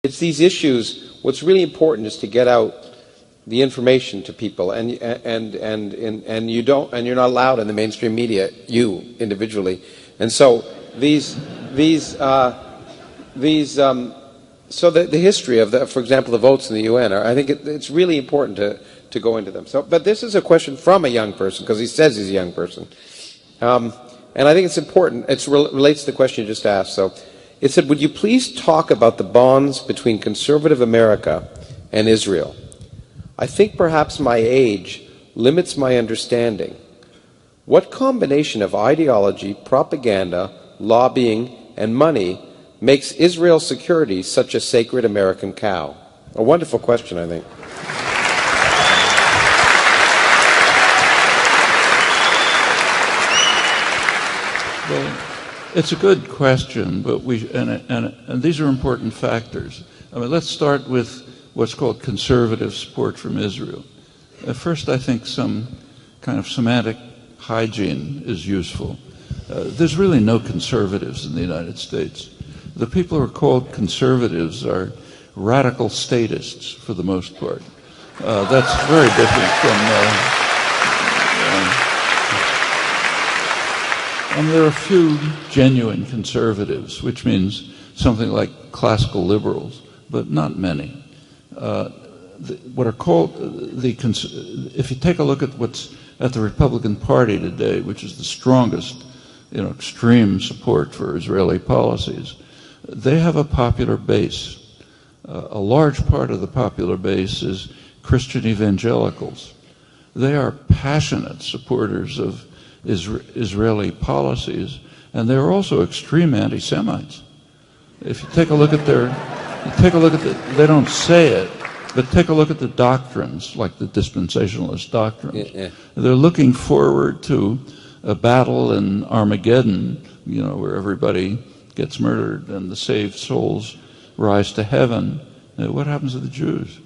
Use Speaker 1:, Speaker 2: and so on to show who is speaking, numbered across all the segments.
Speaker 1: It's these issues. What's really important is to get out the information to people, and you don't, and you're not allowed in the mainstream media, you individually, and so so the history of for example, the votes in the UN I think it's really important to go into them. So, but this is a question from a young person because he says he's a young person, and I think it's important. It relates to the question you just asked. So, it said, "Would you please talk about the bonds between conservative America and Israel? I think perhaps my age limits my understanding. What combination of ideology, propaganda, lobbying, and money makes Israel's security such a sacred American cow?" A wonderful question, I think.
Speaker 2: Well, it's a good question, but and these are important factors. I mean, let's start with what's called conservative support from Israel. At first, I think some kind of semantic hygiene is useful. There's really no conservatives in the United States. The people who are called conservatives are radical statists for the most part. That's very different from... there are a few genuine conservatives, which means something like classical liberals, but not many. What are called if you take a look at what's at the Republican Party today, which is the strongest, extreme support for Israeli policies, they have a popular base. A large part of the popular base is Christian evangelicals. They are passionate supporters of Israeli policies, and they're also extreme anti-Semites. If you take a look at they don't say it, but take a look at the doctrines, like the dispensationalist doctrines. Yeah. They're looking forward to a battle in Armageddon, where everybody gets murdered and the saved souls rise to heaven. What happens to the Jews?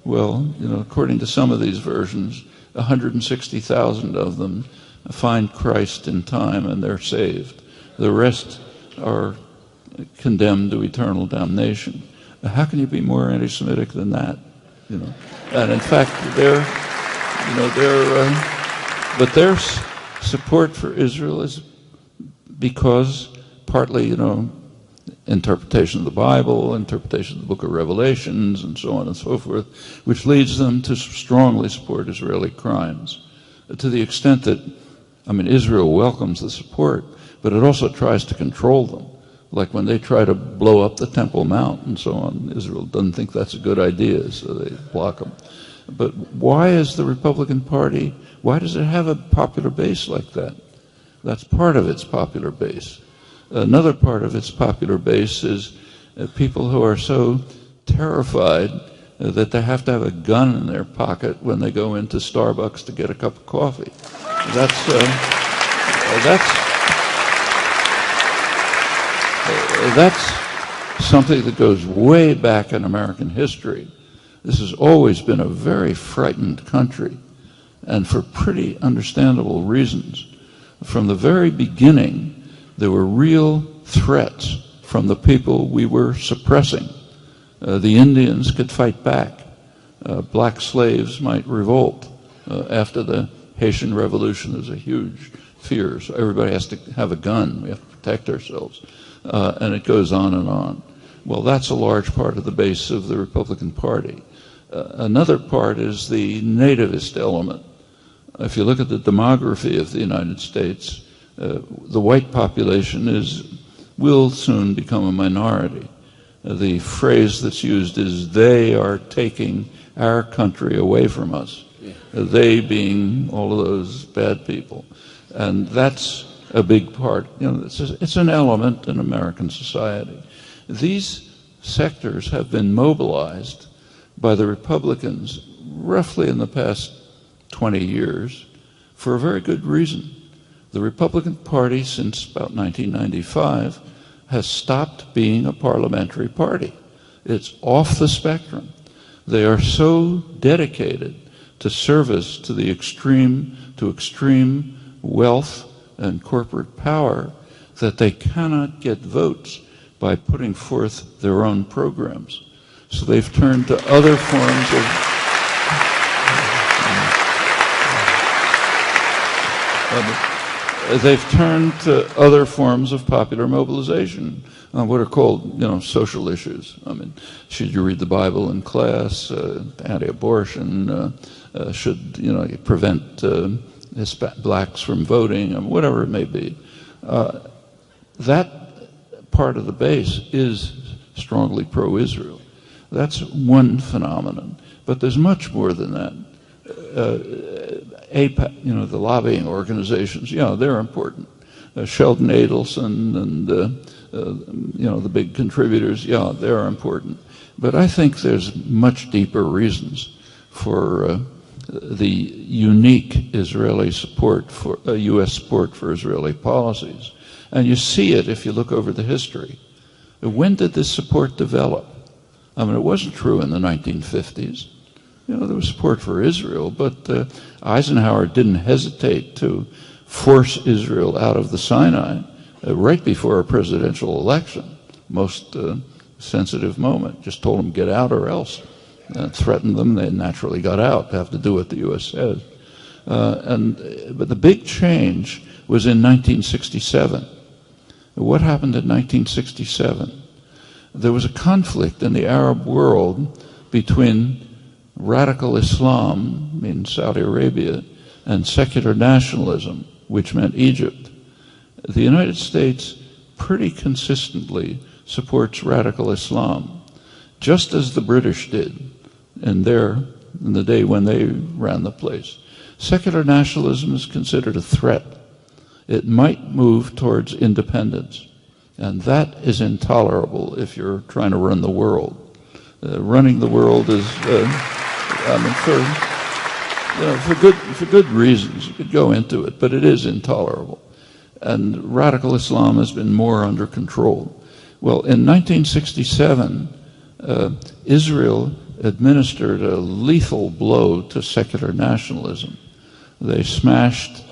Speaker 2: Well, according to some of these versions, 160,000 of them find Christ in time and they're saved. The rest are condemned to eternal damnation. How can you be more anti-Semitic than that? And in fact, but their support for Israel is because partly, interpretation of the Bible, interpretation of the Book of Revelations, and so on and so forth, which leads them to strongly support Israeli crimes, to the extent that, Israel welcomes the support, but it also tries to control them. Like when they try to blow up the Temple Mount and so on, Israel doesn't think that's a good idea, so they block them. But why is the Republican Party, why does it have a popular base like that? That's part of its popular base. Another part of its popular base is people who are so terrified that they have to have a gun in their pocket when they go into Starbucks to get a cup of coffee. That's something that goes way back in American history. This has always been a very frightened country, and for pretty understandable reasons. From the very beginning, there were real threats from the people we were suppressing. The Indians could fight back. Black slaves might revolt. After the Haitian Revolution, there's a huge fear. So everybody has to have a gun. We have to protect ourselves. And it goes on and on. Well, that's a large part of the base of the Republican Party. Another part is the nativist element. If you look at the demography of the United States, the white population will soon become a minority. The phrase that's used is, they are taking our country away from us. Yeah. They being all of those bad people. And that's a big part. It's an element in American society. These sectors have been mobilized by the Republicans roughly in the past 20 years for a very good reason. The Republican Party, since about 1995, has stopped being a parliamentary party. It's off the spectrum. They are so dedicated to service to the extreme wealth and corporate power that they cannot get votes by putting forth their own programs. So they've turned to other forms of popular mobilization on what are called, social issues. I mean, should you read the Bible in class? Anti-abortion? Should you prevent blacks from voting? Whatever it may be. That part of the base is strongly pro-Israel. That's one phenomenon. But there's much more than that. AIPAC, the lobbying organizations, they're important. Sheldon Adelson and, the big contributors, they're important. But I think there's much deeper reasons for the unique Israeli support for U.S. support for Israeli policies. And you see it if you look over the history. When did this support develop? I mean, it wasn't true in the 1950s. There was support for Israel, but Eisenhower didn't hesitate to force Israel out of the Sinai right before a presidential election. Most sensitive moment. Just told them, get out or else. Threatened them. They naturally got out. They have to do what the U.S. says. But the big change was in 1967. What happened in 1967? There was a conflict in the Arab world between radical Islam in Saudi Arabia and secular nationalism, which meant Egypt. The United States pretty consistently supports radical Islam, just as the British did in the day when they ran the place. Secular nationalism is considered a threat. It might move towards independence, and that is intolerable if you're trying to run the world. Running the world is, for good reasons. You could go into it, but it is intolerable. And radical Islam has been more under control. Well, in 1967, Israel administered a lethal blow to secular nationalism. They smashed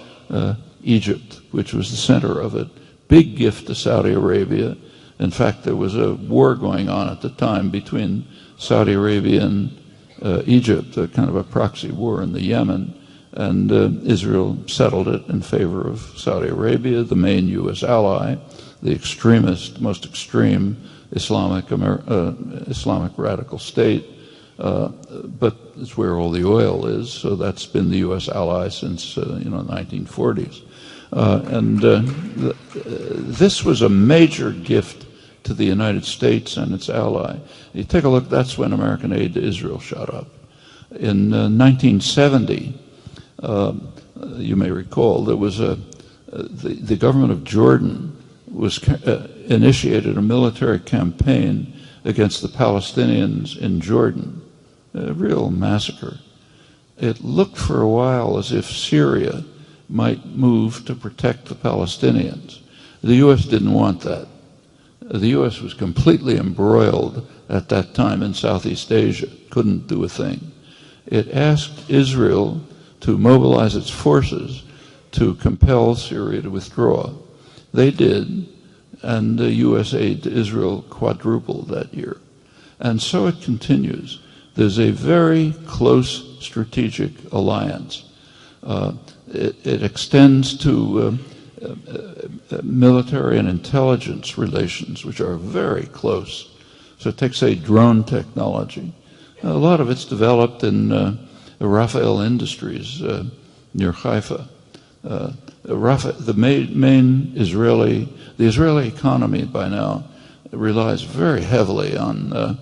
Speaker 2: Egypt, which was the center of it. Big gift to Saudi Arabia. In fact, there was a war going on at the time between Saudi Arabia and Egypt, a kind of a proxy war in the Yemen, and Israel settled it in favor of Saudi Arabia, the main U.S. ally, the extremist, most extreme Islamic radical state, but it's where all the oil is, so that's been the U.S. ally since the 1940s. This was a major gift to the United States and its ally. You take a look, that's when American aid to Israel shot up. In 1970, you may recall, there was the government of Jordan initiated a military campaign against the Palestinians in Jordan, a real massacre. It looked for a while as if Syria might move to protect the Palestinians. The U.S. didn't want that. The U.S. was completely embroiled at that time in Southeast Asia, couldn't do a thing. It asked Israel to mobilize its forces to compel Syria to withdraw. They did, and the U.S. aid to Israel quadrupled that year. And so it continues. There's a very close strategic alliance. It extends to military and intelligence relations, which are very close. So take, say, drone technology. A lot of it's developed in Rafael Industries near Haifa. The main Israeli economy by now relies very heavily on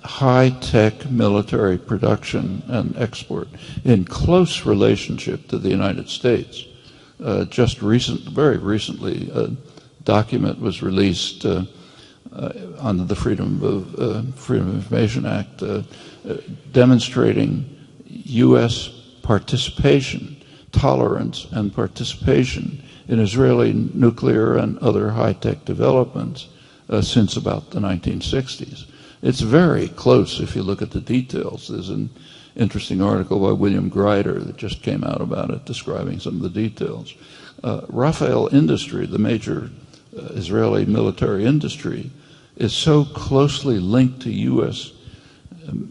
Speaker 2: high-tech military production and export in close relationship to the United States. Very recently, a document was released under the Freedom of Information Act demonstrating U.S. participation, tolerance and participation in Israeli nuclear and other high-tech developments since about the 1960s. It's very close if you look at the details. There's an interesting article by William Greider that just came out about it, describing some of the details. Rafael Industry, the major Israeli military industry, is so closely linked to U.S.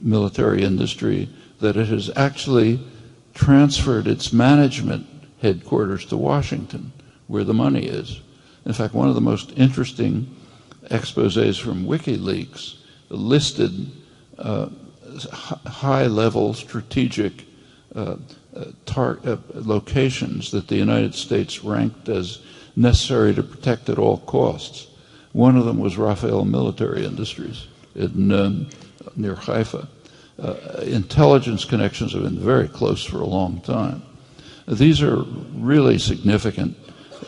Speaker 2: military industry that it has actually transferred its management headquarters to Washington, where the money is. In fact, one of the most interesting exposés from WikiLeaks listed high-level strategic locations that the United States ranked as necessary to protect at all costs. One of them was Rafael Military Industries near Haifa. Intelligence connections have been very close for a long time. These are really significant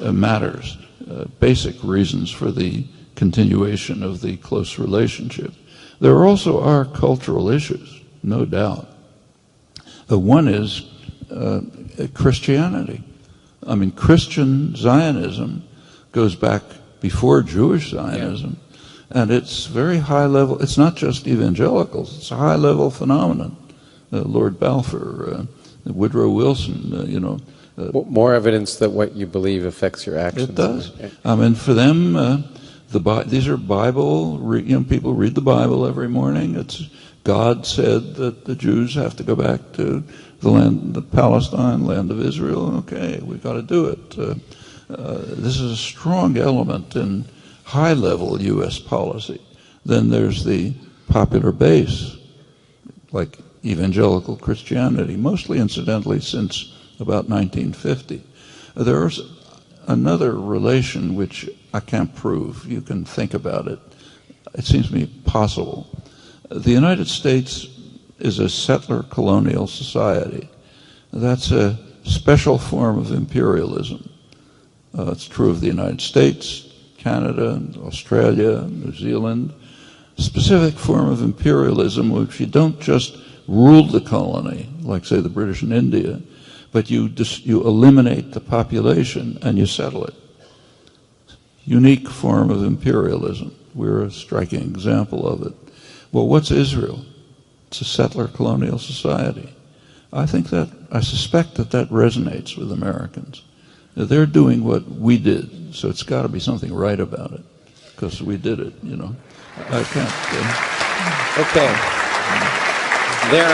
Speaker 2: matters, basic reasons for the continuation of the close relationship. There also are cultural issues, no doubt. One is Christianity. I mean, Christian Zionism goes back before Jewish Zionism, and it's very high level. It's not just evangelicals, it's a high level phenomenon. Lord Balfour, Woodrow Wilson,
Speaker 1: more evidence that what you believe affects your actions.
Speaker 2: It does. I mean, for them, these are Bible, people read the Bible every morning. It's God said that the Jews have to go back to the land of Palestine, land of Israel. Okay, we've got to do it. This is a strong element in high-level U.S. policy. Then there's the popular base, like evangelical Christianity, mostly incidentally since about 1950. There's another relation which I can't prove. You can think about it. It seems to me possible. The United States is a settler colonial society. That's a special form of imperialism. It's true of the United States, Canada, Australia, New Zealand. Specific form of imperialism which you don't just rule the colony, like say the British in India, but you eliminate the population and you settle it. Unique form of imperialism. We're a striking example of it. Well, what's Israel? It's a settler colonial society. I suspect that resonates with Americans. They're doing what we did, so it's got to be something right about it, because we did it, I can't.
Speaker 1: Okay. There